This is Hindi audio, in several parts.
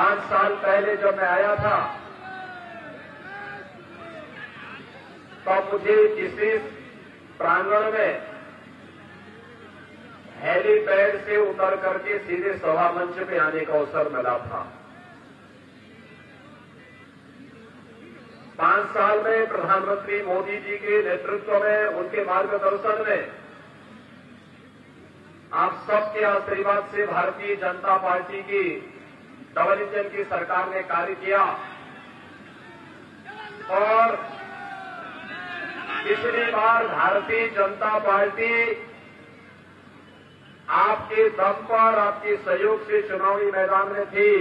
5 साल पहले जब मैं आया था तो मुझे इसी प्रांगण में हेलीपैड से उतर करके सीधे सभा मंच पे आने का अवसर मिला था। 5 साल में प्रधानमंत्री मोदी जी के नेतृत्व में, उनके मार्गदर्शन में, आप सबके आशीर्वाद से भारतीय जनता पार्टी की डबल इंजन की सरकार ने कार्य किया और पिछली बार भारतीय जनता पार्टी आपके दम पर, आपके सहयोग से चुनावी मैदान में थी।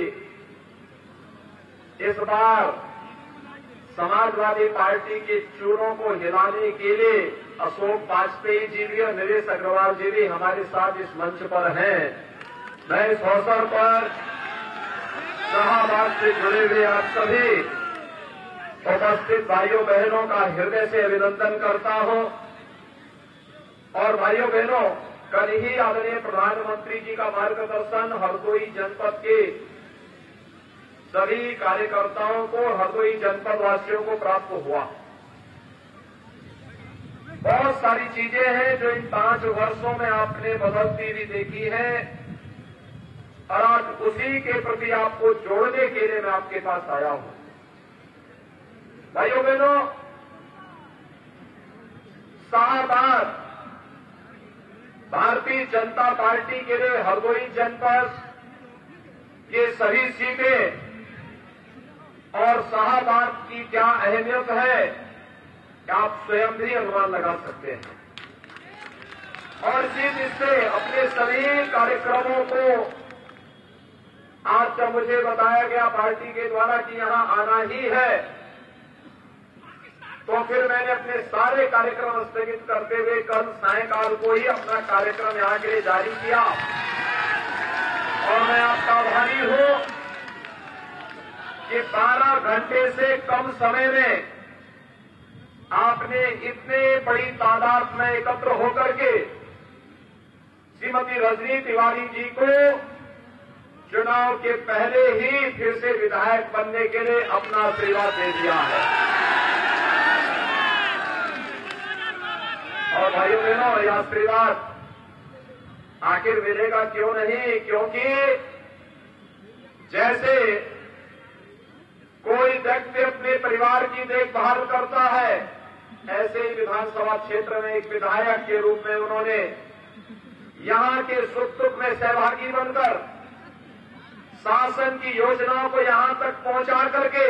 इस बार समाजवादी पार्टी के चूरों को हिलाने के लिए अशोक वाजपेयी जी भी और नरेश अग्रवाल जी भी हमारे साथ इस मंच पर हैं। मैं इस अवसर पर शाहबाद से जुड़े हुए आप सभी उपस्थित भाइयों बहनों का हृदय से अभिनंदन करता हूं। और भाइयों बहनों, कल ही आदरणीय प्रधानमंत्री जी का मार्गदर्शन हरदोई जनपद के सभी कार्यकर्ताओं को, हरदोई जनपद वासियों को प्राप्त हुआ। बहुत सारी चीजें हैं जो इन 5 वर्षों में आपने बदलती हुई देखी है और आज उसी के प्रति आपको जोड़ने के लिए मैं आपके पास आया हूं। भाइयों बहनों, शाहबाद भारतीय जनता पार्टी के लिए हरदोई जनपद के सभी सीटें और शाहबाद की क्या अहमियत है कि आप स्वयं भी अनुमान लगा सकते हैं। और जिस इससे अपने सभी कार्यक्रमों को आज जब मुझे बताया गया पार्टी के द्वारा कि यहां आना ही है, तो फिर मैंने अपने सारे कार्यक्रम स्थगित करते हुए कल सायंकाल को ही अपना कार्यक्रम यहां के लिए जारी किया। और मैं आपका आभारी हूं कि 12 घंटे से कम समय में आपने इतने बड़ी तादाद में एकत्र होकर के श्रीमती रजनी तिवारी जी को चुनाव के पहले ही फिर से विधायक बनने के लिए अपना आशीर्वाद दे दिया है। और भाइयों बहनों, यह आशीर्वाद आखिर मिलेगा क्यों नहीं? क्योंकि जैसे कोई व्यक्ति अपने परिवार की देखभाल करता है, ऐसे ही विधानसभा क्षेत्र में एक विधायक के रूप में उन्होंने यहां के सुख दुख में सहभागी बनकर शासन की योजनाओं को यहां तक पहुंचा करके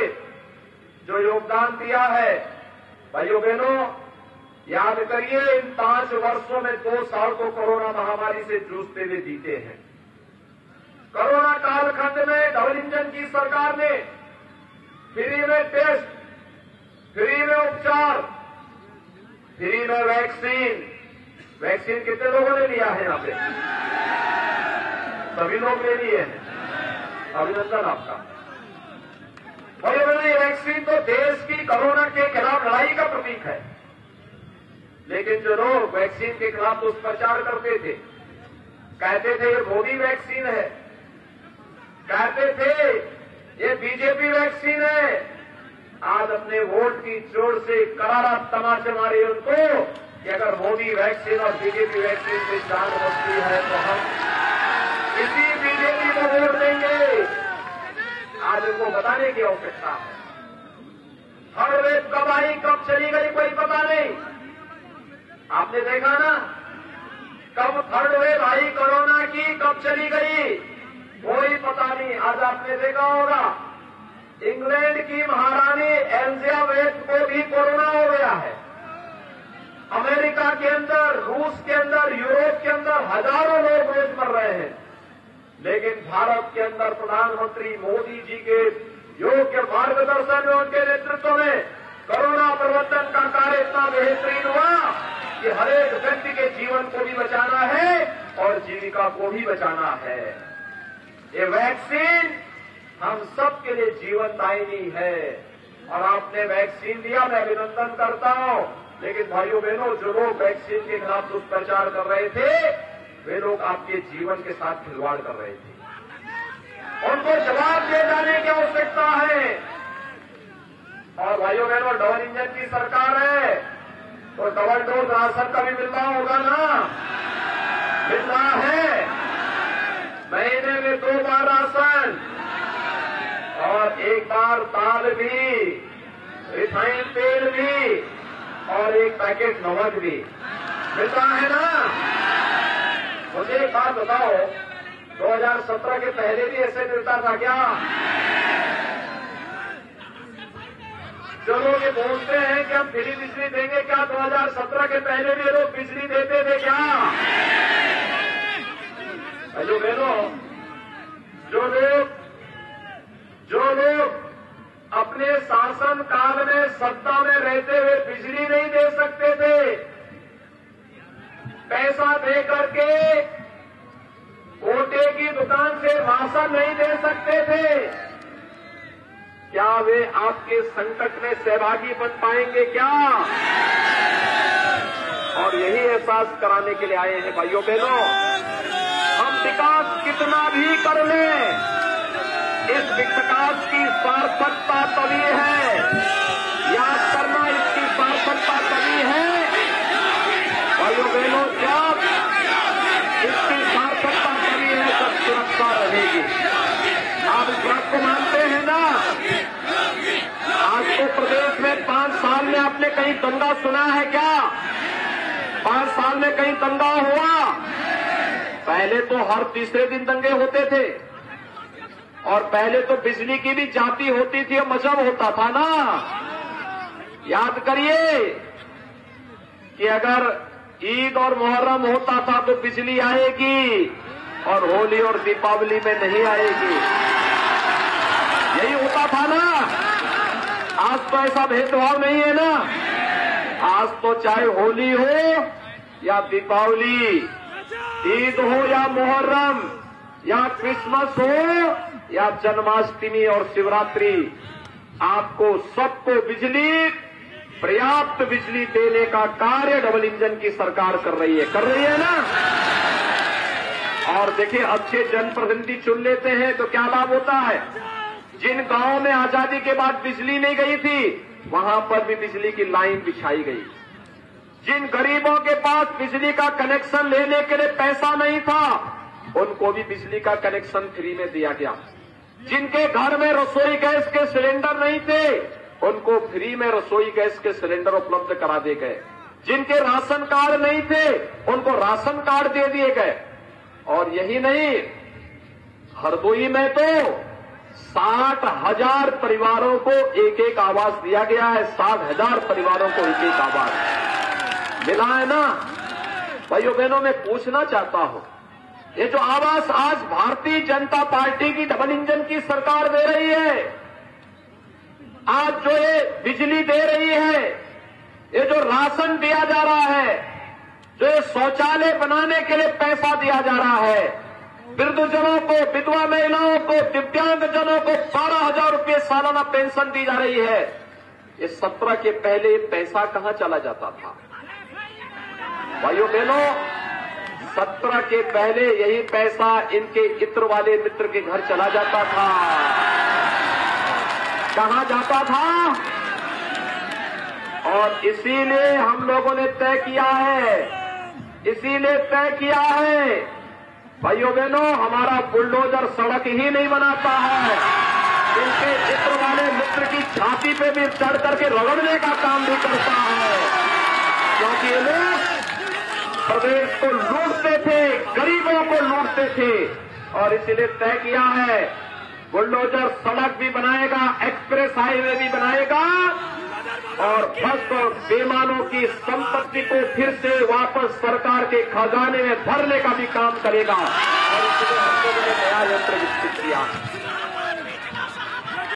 जो योगदान दिया है, भाइयों बहनों, याद करिए इन 5 वर्षों में 2 साल को कोरोना महामारी से जूझते हुए बीते हैं। कोरोना कालखंड में डबल इंजन की सरकार ने फ्री में टेस्ट, फ्री में उपचार, फ्री में वैक्सीन कितने लोगों ने लिया है? यहां पे सभी लोग ले लिए हैं, अभिनंदन आपका। बड़े बड़े वैक्सीन तो देश की कोरोना के खिलाफ लड़ाई का प्रतीक है, लेकिन जो लोग वैक्सीन के खिलाफ दुष्प्रचार करते थे, कहते थे ये मोदी वैक्सीन है, कहते थे ये बीजेपी वैक्सीन है, आज अपने वोट की चोट से करारा तमाचे मारे उनको कि अगर मोदी वैक्सीन और बीजेपी वैक्सीन से जान बचती है तो हम इसी बीजेपी को वोट देंगे। आज उनको बताने की आवश्यकता है। हर वेब कब आई कब चली गई कोई पता नहीं। आपने देखा ना, कब थर्ड वेव आई कोरोना की, कब चली गई, कोई पता नहीं। आज आपने देखा होगा इंग्लैंड की महारानी एलिजाबेथ को भी कोरोना हो गया है। अमेरिका के अंदर, रूस के अंदर, यूरोप के अंदर हजारों लोग रोज मर रहे हैं, लेकिन भारत के अंदर प्रधानमंत्री मोदी जी के योग्य मार्गदर्शन में, उनके नेतृत्व में कोरोना प्रबंधन का कार्य इतना बेहतरीन हुआ कि हर एक व्यक्ति के जीवन को भी बचाना है और जीविका को भी बचाना है। ये वैक्सीन हम सब के लिए जीवनदायिनी है और आपने वैक्सीन दिया, मैं अभिनंदन करता हूं। लेकिन भाइयों बहनों, जो लोग वैक्सीन के खिलाफ दुष्प्रचार कर रहे थे, वे लोग आपके जीवन के साथ खिलवाड़ कर रहे थे। उनको जवाब दिए जाने की आवश्यकता है। और भाइयों बहनों, डबल इंजन की सरकार है तो डबल डोज राशन का भी मिल रहा होगा ना? मिल रहा है, महीने में 2 बार राशन और 1 बार दाल भी, रिफाइंड तेल भी और 1 पैकेट नमक भी मिलता है ना? मुझे एक बात बताओ, 2017 के पहले भी ऐसे मिलता था क्या? जो लोग ये बोलते हैं कि हम फ्री बिजली देंगे, क्या 2017 के पहले भी लोग बिजली देते थे क्या? भाइयों बहनों, जो लोग अपने शासन काल में सत्ता में रहते हुए बिजली नहीं दे सकते थे, पैसा दे करके कोटे की दुकान से राशन नहीं दे सकते थे, क्या वे आपके संकट में सहभागी बन पाएंगे क्या? और यही एहसास कराने के लिए आए हैं भाइयों बहनों, हम विकास कितना भी कर लें, इस विकास की सार्थकता तभी है, याद करना, इसकी सार्थकता तभी है भाइयों बहनों, जब इसकी सार्थकता तभी है जब सुरक्षा रहेगी। आप इस बात को मानते हैं ना? आज तो प्रदेश में 5 साल में आपने कहीं दंगा सुना है क्या? 5 साल में कहीं दंगा हुआ? पहले तो हर तीसरे दिन दंगे होते थे और पहले तो बिजली की भी जाती होती थी और मजहब होता था ना। याद करिए कि अगर ईद और मुहर्रम होता था तो बिजली आएगी और होली और दीपावली में नहीं आएगी, यही होता था ना। आज तो ऐसा भेदभाव नहीं है ना। आज तो चाहे होली हो या दीपावली, ईद हो या मुहर्रम या क्रिसमस हो या जन्माष्टमी और शिवरात्रि, आपको सबको बिजली, पर्याप्त बिजली देने का कार्य डबल इंजन की सरकार कर रही है ना। और देखिए, अच्छे जनप्रतिनिधि चुन लेते हैं तो क्या लाभ होता है। जिन गांवों में आजादी के बाद बिजली नहीं गई थी, वहां पर भी बिजली की लाइन बिछाई गई। जिन गरीबों के पास बिजली का कनेक्शन लेने के लिए पैसा नहीं था, उनको भी बिजली का कनेक्शन फ्री में दिया गया। जिनके घर में रसोई गैस के सिलेंडर नहीं थे, उनको फ्री में रसोई गैस के सिलेंडर उपलब्ध करा दिए गए। जिनके राशन कार्ड नहीं थे, उनको राशन कार्ड दे दिए गए। और यही नहीं, हरदोई में तो 60,000 परिवारों को एक एक आवास दिया गया है। 60,000 परिवारों को एक एक आवास मिला है ना। भाइयों बहनों, मैं पूछना चाहता हूं, ये जो आवास आज भारतीय जनता पार्टी की डबल इंजन की सरकार दे रही है, आज जो ये बिजली दे रही है, ये जो राशन दिया जा रहा है, जो ये शौचालय बनाने के लिए पैसा दिया जा रहा है, वृद्धजनों को, विधवा महिलाओं को, दिव्यांग जनों को 12,000 रुपये सालाना पेंशन दी जा रही है, ये 17 के पहले पैसा कहां चला जाता था? भाइयों बहनों, 17 के पहले यही पैसा इनके इत्र वाले मित्र के घर चला जाता था। कहां जाता था? और इसीलिए हम लोगों ने तय किया है, भाइयों बहनों, हमारा बुलडोजर सड़क ही नहीं बनाता है, इनके इत्र वाले मित्र की छाती पे भी चढ़ करके रगड़ने का काम भी करता है। क्योंकि ये लोग प्रदेश को लूटते थे, गरीबों को लूटते थे, और इसलिए तय किया है, बुलडोजर सड़क भी बनाएगा, एक्सप्रेस हाईवे भी बनाएगा, और भ्रष्ट और बेईमानों की संपत्ति को फिर से वापस सरकार के खजाने में भरने का भी काम करेगा। और इसलिए हम लोगों ने नया यंत्र विकसित किया।